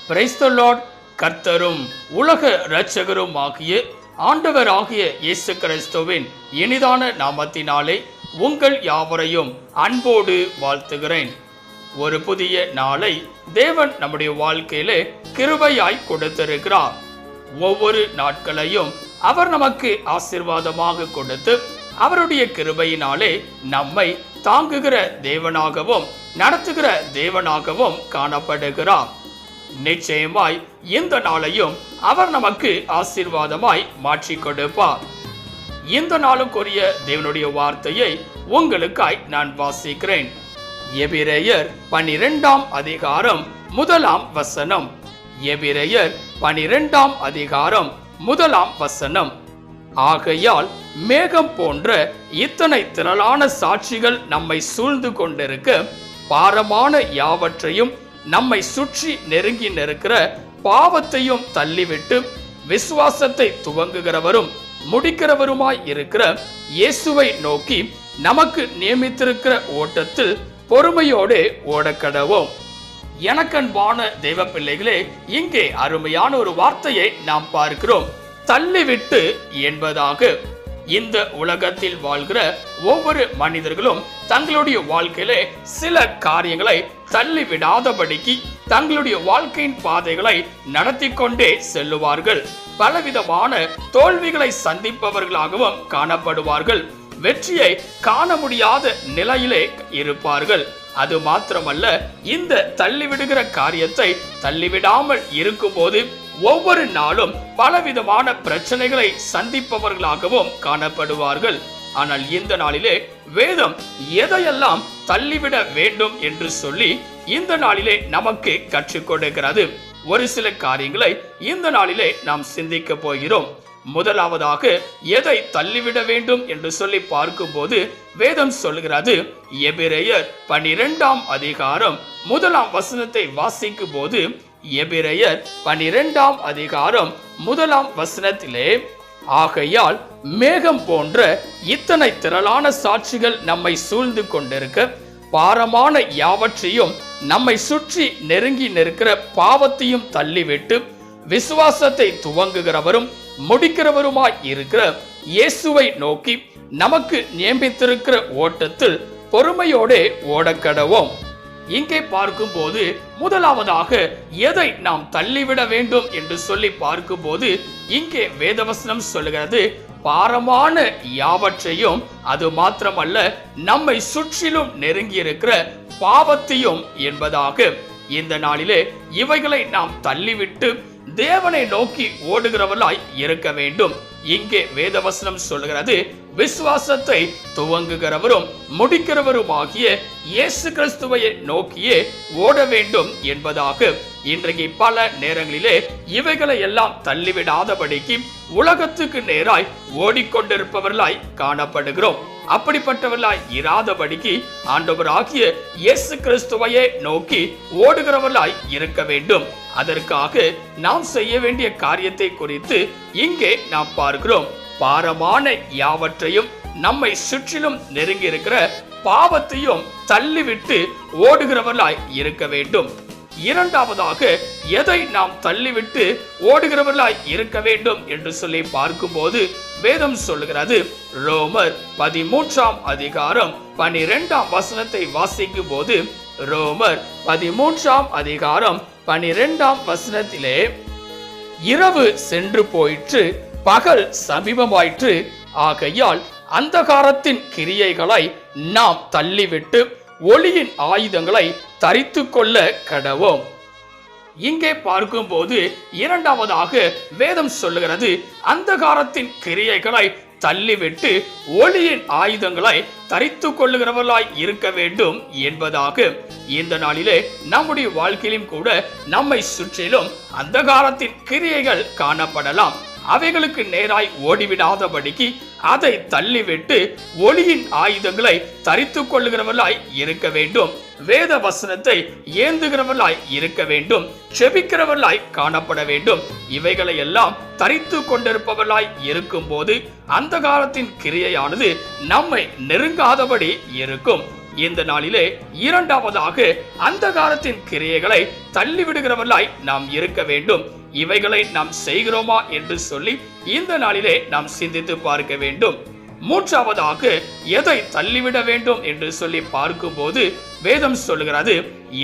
Praise the Lord. கர்த்தரும் உலக இரட்சகரும் ஆகிய ஆண்டவராகிய இயேசு கிறிஸ்துவின் இனிதான நாமத்தினாலே உங்கள் யாவரையும் அன்போடு வாழ்த்துகிறேன். ஒரு புதிய நாளை தேவன் நம்முடைய வாழ்க்கையிலே கிருபையாய் கொடுத்திருக்கிறார். ஒவ்வொரு நாட்களையும் அவர் நமக்கு ஆசீர்வாதமாக கொடுத்து அவருடைய கிருபையினாலே நம்மை தாங்குகிற தேவனாகவும் நடத்துகிற தேவனாகவும் காணப்படுகிறார். நிச்சயமாய் இந்த நாளையும் அவர் நமக்கு ஆசீர்வாதமாய் மாற்றி கொடுப்பார். இந்த நாளுக்குரிய தேவனுடைய வார்த்தையை உங்களுக்காய் நான் வாசிக்கிறேன். எபிரேயர் 12ஆம் அதிகாரம் 1ஆம் வசனம். எபிரேயர் 12ஆம் அதிகாரம் 1ஆம் வசனம். ஆகையால் மேகம் போன்ற இத்தனை திரளான சாட்சிகள் நம்மை சூழ்ந்து கொண்டிருக்க பாரமான யாவற்றையும் நம்மை சுற்றி நெருங்கி நிற்கிற பாவத்தையும் தள்ளிவிட்டு விசுவாசத்தை துவங்குகிறவரும் முடிக்கிறவருமாய் இருக்கிற இயேசுவை நோக்கி நமக்கு நியமித்திருக்கிற ஓட்டத்தில் பொறுமையோடு ஓடக்கடவோம். எனக்கன்பான தெய்வ பிள்ளைகளே, இங்கே அருமையான ஒரு வார்த்தையை நாம் பார்க்கிறோம். தள்ளிவிட்டு என்பதாக. இந்த உலகத்தில் வாழ்கிற ஒவ்வொரு மனிதர்களும் தங்களுடைய வாழ்க்கையிலே சில காரியங்களை தள்ளிவிடாதபடிக்கு தங்களுடைய வாழ்க்கையின் பாதைகளை நடத்தி கொண்டே செல்லுவார்கள். பலவிதமான தோல்விகளை சந்திப்பவர்களாகவும் காணப்படுவார்கள். வெற்றியை காண முடியாத நிலையிலே இருப்பார்கள். அது மாத்திரமல்ல, இந்த தள்ளிவிடுகிற காரியத்தை தள்ளிவிடாமல் இருக்கும்போது ஒவ்வொரு நாளும் பலவிதமான பிரச்சனைகளை சந்திப்பவர்களாகவும் காணப்படுவார்கள். ஆனால் இந்த நாளிலே வேதம் எதையெல்லாம் தள்ளிவிட வேண்டும் என்று சொல்லி இந்த நாளிலே நமக்கு கற்றுக் கொடுக்கிறது. ஒரு சில காரியங்களை இந்த நாளிலே நாம் சிந்திக்க போகிறோம். முதலாவதாக எதை தள்ளிவிட வேண்டும் என்று சொல்லி பார்க்கும்போது வேதம் சொல்கிறது. எபிரேயர் 12ஆம் அதிகாரம் 1ஆம் வசனத்தை வாசிக்கும் போது எபிரேயர் 12ஆம் அதிகாரம் 1ஆம் வசனத்திலே, ஆகையால் மேகம் போன்ற இத்தனை திரளான சாட்சிகள் நம்மை சூழ்ந்து கொண்டிருக்க பாரமான யாவற்றையும் நம்மை சுற்றி நெருங்கி நிற்கிற பாவத்தையும் தள்ளிவிட்டு விசுவாசத்தை துவங்குகிறவரும் முடிக்கிறவருமாய் இருக்கிற இயேசுவை நோக்கி நமக்கு நியமித்திருக்கிற ஓட்டத்தில் பொறுமையோடு ஓடக்கடவோம். இங்கே பார்க்கும் போது முதலாவதாக எதை நாம் தள்ளிவிட வேண்டும் என்று சொல்லி பார்க்கும்போது இங்கே வேதவசனம் சொல்லுகிறது, பாரமான யாவற்றையும், அது மாத்திரமல்ல நம்மை சுற்றிலும் நெருங்கி இருக்கிற பாவத்தையும் என்பதாக. இந்த நாளிலே இவைகளை நாம் தள்ளிவிட்டு தேவனை நோக்கி ஓடுகிறவர்களாய் இருக்க வேண்டும். இங்கே வேதவசனம் சொல்கிறது, விசுவாசத்தை துவங்குகிறவரும் முடிக்கிறவருமாகிய இயேசு கிறிஸ்துவை நோக்கியே ஓட வேண்டும் என்பதாக. இன்றைக்கு பல நேரங்களிலே இவைகளை எல்லாம் தள்ளிவிடாதபடிக்கு உலகத்துக்கு நேராய் ஓடிக்கொண்டிருப்பவர்களாய் காணப்படுகிறோம். அப்படிப்பட்டவர்களாய் இராதபடிக்கு ஆண்டவராகிய இயேசு கிறிஸ்துவையே நோக்கி ஓடுகிறவர்களாய் இருக்க வேண்டும். அதற்காக நாம் செய்ய வேண்டிய காரியத்தை குறித்து இங்கே நாம் பார்க்கிறோம். பாரமான யாவற்றையும் நம்மை சுற்றிலும் நெருங்கி இருக்கிற பாவத்தையும் தள்ளிவிட்டு ஓடுகிறவர்களாய் இருக்க வேண்டும். இரண்டாவதாக எதை நாம் தள்ளிவிட்டு ஓடுகிறவர்களாய் இருக்க வேண்டும் என்று சொல்லி பார்க்கும்போது வேதம் சொல்லுகிறது. ரோமர் 13ஆம் அதிகாரம் 12ஆம் வசனத்தை வாசிக்கும் போது ரோமர் 13ஆம் அதிகாரம் 12ஆம் வசனத்திலே, இரவு சென்று போயிற்று, பகல் சமீபமாயிற்று, ஆகையால் அந்தகாரத்தின் கிரியைகளை நாம் தள்ளிவிட்டு ஒளியின் ஆயுதங்களை தரித்து கொள்ள கடவோம். இங்கே பார்க்கும்போது இரண்டாவதாக வேதம் சொல்லுகிறது, அந்தகாரத்தின் கிரியைகளை தள்ளிவிட்டு ஒளியின் ஆயுதங்களை தரித்து கொள்ளுகிறவர்களாய் இருக்க வேண்டும் என்பதாக. இந்த நாளிலே நம்முடைய வாழ்க்கையிலும் கூட நம்மை சுற்றிலும் அந்தகாரத்தின் கிரியைகள் காணப்படலாம். அவைகளுக்கு நேராய் ஓடிவிடாதபடிக்கு அதை தள்ளிவிட்டு ஒளியின் ஆயுதங்களை தரித்து கொள்ளுகிறவர்களாய் இருக்க வேண்டும். வேத வசனத்தை ஏந்துகிறவர்களாய் இருக்க வேண்டும். செபிக்கிறவர்களாய் காணப்பட வேண்டும். இவைகளை எல்லாம் தரித்து கொண்டிருப்பவர்களாய் இருக்கும் போது அந்த காலத்தின் கிரியையானது நம்மை நெருங்காதபடி இருக்கும். இந்த நாளிலே இரண்டாவதாக அந்தகாரத்தின் கிரியைகளை தள்ளிவிடுகிறவர்களாய் நாம் இருக்க வேண்டும். இவைகளை நாம் செய்கிறோமா என்று சொல்லி இந்த நாளிலே நாம் சிந்தித்து பார்க்க வேண்டும். மூன்றாவதாக எதை தள்ளிவிட வேண்டும் என்று சொல்லி பார்க்கும்போது வேதம் சொல்லுகிறது,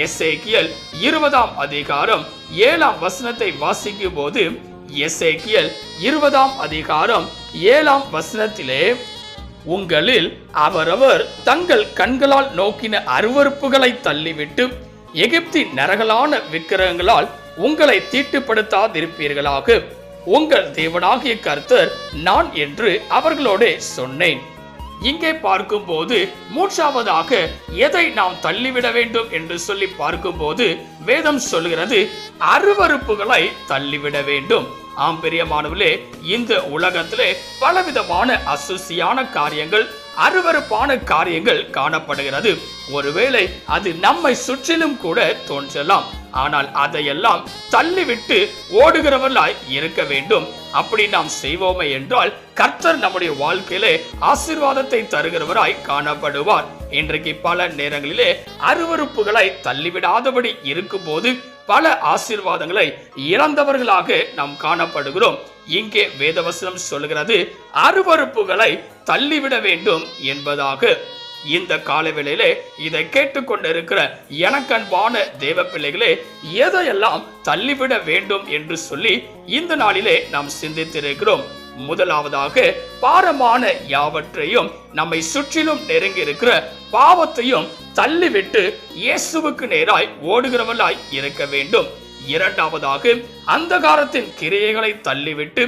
எசேக்கியேல் 20ஆம் அதிகாரம் 7ஆம் வசனத்தை வாசிக்கும் போது, எசேக்கியேல் 20ஆம் அதிகாரம் 7ஆம் வசனத்திலே, உங்களில் அவரவர் தங்கள் கண்களால் நோக்கின அருவருப்புகளை தள்ளிவிட்டு எகிப்தின் நரகலான விக்கிரகங்களால் உங்களை தீட்டுப்படுத்தாதிருப்பீர்களாக. உங்கள் தேவனாகிய கர்த்தர் நான் என்று அவர்களோடு சொன்னேன். இங்கே பார்க்கும்போது மூன்றாவதாக எதை நாம் தள்ளிவிட வேண்டும் என்று சொல்லி பார்க்கும்போது வேதம் சொல்கிறது, அருவருப்புகளை தள்ளிவிட வேண்டும். ஆம் பிரியமானவர்களே, இந்த உலகத்திலே பலவிதமான அசுசியான காரியங்கள், அருவருப்பான காரியங்கள் காணப்படுகிறது. ஒருவேளை அது நம்மை சுற்றிலும் கூட தோன்றலாம். ஆனால் அதையெல்லாம் தள்ளிவிட்டு ஓடுகிறவர்களாய் இருக்க வேண்டும். அப்படி நாம் செய்வோமே என்றால் கர்த்தர் நம்முடைய வாழ்க்கையிலே ஆசீர்வாதத்தை தருகிறவராய் காணப்படுவார். இன்றைக்கு பல நேரங்களிலே அருவருப்புகளை தள்ளிவிடாதபடி இருக்கும் போது பல ஆசீர்வாதங்களை இழந்தவர்களாக நாம் காணப்படுகிறோம். இங்கே வேதவசனம் சொல்கிறது, அருவருப்புகளை தள்ளிவிட வேண்டும் என்பதாக. இந்த காலவேளையிலே இதை கேட்டுக்கொண்டிருக்கிற எனக்கன்பான தேவ பிள்ளைகளே, எதையெல்லாம் தள்ளிவிட வேண்டும் என்று சொல்லி இந்த நாளிலே நாம் சிந்தித்திருக்கிறோம். முதலாவதாக பாரமான யாவற்றையும், நம்மை சுற்றிலும் நெருங்கி இருக்கிற பாவத்தையும் தள்ளிவிட்டு இயேசுவுக்கு நேராய் ஓடுகிறவர்களாய் இருக்க வேண்டும். இரண்டாவதாக அந்தகாரத்தின் கிரியைகளை தள்ளிவிட்டு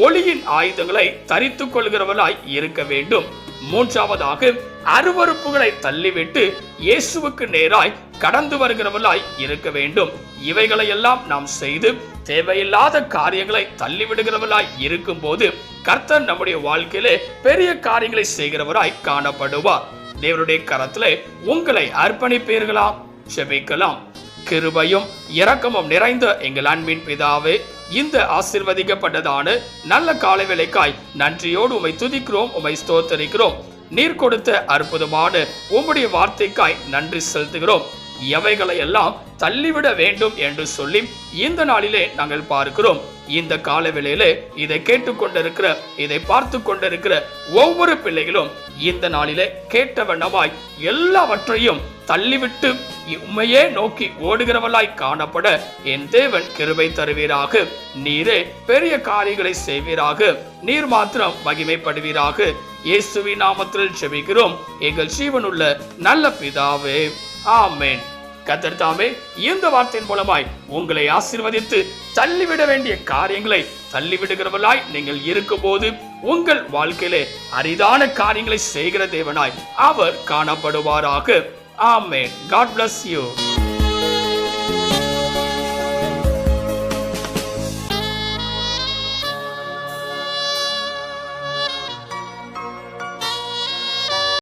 ஒளியின் ஆயுதங்களை தரித்துக் கொள்கிறவர்களாய் இருக்க வேண்டும். மூன்றாவதாக அருவருப்புகளை தள்ளிவிட்டு இயேசுவுக்கு நேராய் கடந்து வருகிறவர்களாய் இருக்க வேண்டும். இவைகளை எல்லாம் நாம் செய்து தேவையில்லாத காரியங்களை தள்ளிவிடுகிறவர்களாய் இருக்கும் போது கர்த்தர் நம்முடைய வாழ்க்கையிலே பெரிய காரியங்களை செய்கிறவராய் காணப்படுவார். தேவனுடைய கரத்திலே உங்களை அர்ப்பணிப்பீர்களா? செபிக்கலாம். கிருபையும் இரக்கமும் நிறைந்த எங்கள் அன்பின் பிதாவே, இந்த ஆசீர்வதிக்கப்பட்டதான நல்ல காலை வேளைக்காய் நன்றியோடு உம்மை துதிக்கிறோம், உம்மை ஸ்தோத்தரிக்கிறோம். நீர் கொடுத்த அற்புதமான உம்முடைய வார்த்தைக்காய் நன்றி செலுத்துகிறோம். எவைகளை எல்லாம் தள்ளிவிட வேண்டும் என்று சொல்லி இந்த நாளிலே நாங்கள் பார்க்கிறோம். இந்த கால வேளையிலே இதை கேட்டுக்கொண்டிருக்கிற, இதை பார்த்து கொண்டிருக்கிற ஒவ்வொரு பிள்ளைகளும் இந்த நாளிலே கேட்ட வண்ணமாய் எல்லாவற்றையும் தள்ளிவிட்டு உம்மையே நோக்கி ஓடுகிறவளாய் காணப்பட என் தேவன் கிருபை தருவீராக. நீரே பெரிய காரியங்களை செய்வீராக. நீர் மாத்திரம் மகிமைப்படுவீராக. இயேசுவின் நாமத்தில் ஜெபிக்கிறோம் எங்கள் ஜீவனுள்ள நல்ல பிதாவே, ஆமென். கர்த்தர் தாமே இந்த வார்த்தையின் மூலமாய் உங்களை ஆசீர்வதித்து தள்ளிவிட வேண்டிய காரியங்களை தள்ளிவிடுகிறவர்களாய் நீங்கள் இருக்கும் போது உங்கள் வாழ்க்கையிலே அரிதான காரியங்களை செய்கிற தேவனாய் அவர் காணப்படுவாராக. ஆமென். God bless you.